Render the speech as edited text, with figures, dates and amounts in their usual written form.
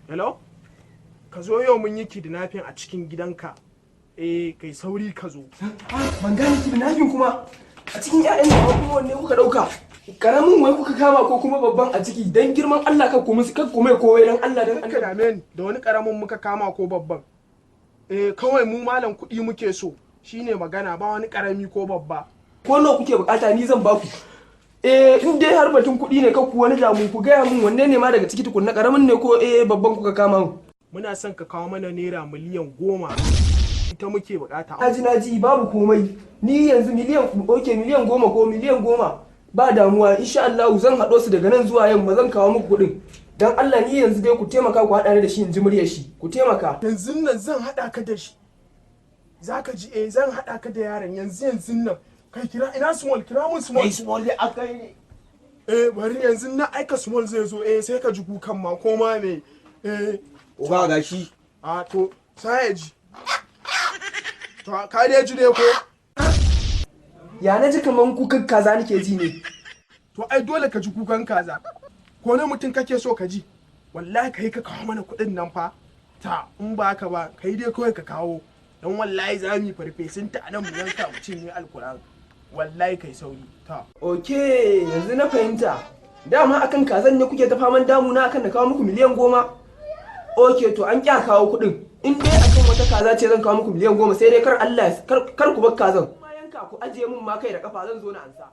Hello? Ka zo yau mun yi kidnapping a cikin gidanka. Kai sauri ka zo. Ban gane kidnapping kuma a cikin ƴaƴan da kuma wanne kuka dauka? Karamin wai kuka kama ko kuma babban a ciki dan girman Allah ka kuma kar kuma kowai dan Allah dan Ka dame ni da wani karamin muka kama ko babban. Kawai mu malam kuɗi muke so. Shine magana ba wani karami ko babba. ko nawa kuke bukata ni zan baku. In dai har batun kuɗi ne kan ku wani damu ku gaya mun wanne ne ma daga ciki tukunna karamin ne ko babban kuka kama mun. Muna son ka kawo mana naira miliyan 10. Ita muke bukata. Naji babu komai. Ni yanzu miliyan 10 ko miliyan 10 ba damuwa insha Allah zan haɗo su daga nan zuwa yamma zan kawo muku kuɗin. Dan Allah ni yanzu dai ku taimaka ku haɗa ni da shi in ji muryar shi. Ku taimaka. Yanzu nan zan haɗa ka da shi. Zaka ji zan haɗa ka da yaron yanzu nan. Kai kira ina small kira mun small. Small dai akai ne. Bari yanzu na aika small zai zo sai ka ji kukan ma ko ma me. Uba gashi. To sai ya ji. To ka dai ji dai ko? Ya na ji kaman kukan kaza nake ji ne. To ai dole ka ji kukan kaza. Ko na mutum kake so ka ji? Wallahi kai ka kawo mana kuɗin nan fa. In ba ka ba kai dai kawai ka kawo. Dan wallahi za mu yi farfesun ta anan mu yanka mu cinye alkur'an. Wallahi kai sauri. Okay, yanzu na fahimta. Dama akan kazan ne kuke ta faman damuna akan na kawo muku miliyan 10. Okay, to an kya kawo kuɗin. In dai akan wata kaza ce zan kawo muku miliyan 10 sai dai kar Allah kar ku bar kazan. Bayan ka ku ajiye mun ma kai da kafa zan zo na ansa.